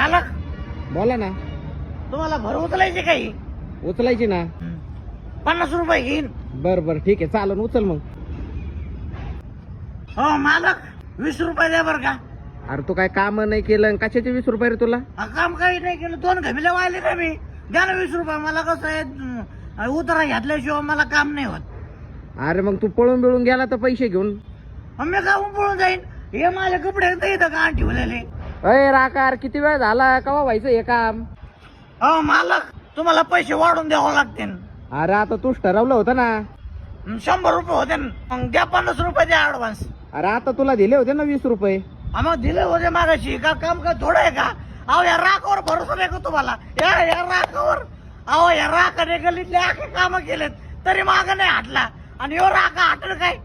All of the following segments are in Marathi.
मालक बोला ना. तुम्हाला भर उचलायचे काही उचलायची ना. 50 रुपये घेईन. बर बर ठीक आहे चालन उचल मग. हो मालक 20 रुपये द्या बरं का. अरे तू काय काम नाही केलं कशाचे 20 रुपये रे तुला. काम काही नाही केलं 2 घमिले वाहिले का मी. द्या ना 20 रुपये. मला कसं आहे उतारा घातल्याशिवाय मला काम नाही होत. अरे मग तू पळून बिळून गेला तर पैसे घेऊन. मी काहून पळून जाईन. हे माझे कपडे इथं का ठेवलेले. अय राकार किती वेळ झाला कवा व्हायचं हे काम. हो मालक तुम्हाला पैसे वाढून द्यावं लागतील. अरे आता तूच ठरवलं होतं ना. 100 रुपये होते ना. मग द्या 50 रुपये द्या ऍडव्हान्स. अरे आता तुला दिले होते ना 20 रुपये. मग दिले होते मागाशी. का काम का थोडं आहे का. अहो या राखावर भरोसा नाही का तुम्हाला. या राखावर. अहो या राखाने गल्लीतले आखे काम केलेत तरी माग नाही हाटला. आणि यो राखा हाटल काय.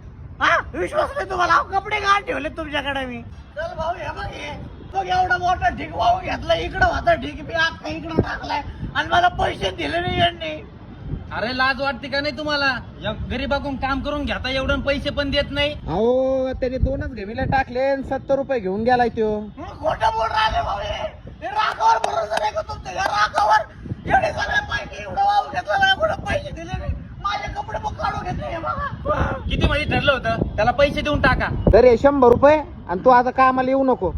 हा विश्वास नाही तुम्हाला. अहो कपडे घाण ठेवले तुमच्याकडे मी. चल भाऊ हे बघ हे बघ एवढा मोठा ढीक वाहून घेतला. इकडं होता ढीक मी अख्खा इकडं टाकलाय आणि मला पैसे दिले नाही यांनी. अरे लाज वाटते का नाही तुम्हाला. या गरीबाकडून काम करून घेता एवढं पैसे पण देत नाही. अहो त्याने 2च घमिले टाकले 70 रुपये घेऊन गेलाय तो. खोटं बोल राहिले भाऊ हे राखावर भरोसा नाही का तुमच्या. या राखावर एवढे सगळे पैसे एवढं वाहून घेतलं ना कुठं पैसे दिले नाही. माझे कपडे मग काढून घेतले हे बघा. किती मध्ये ठरलं होतं त्याला पैसे देऊन टाका. तर 100 रुपये आणि तू आता कामाला येऊ नको.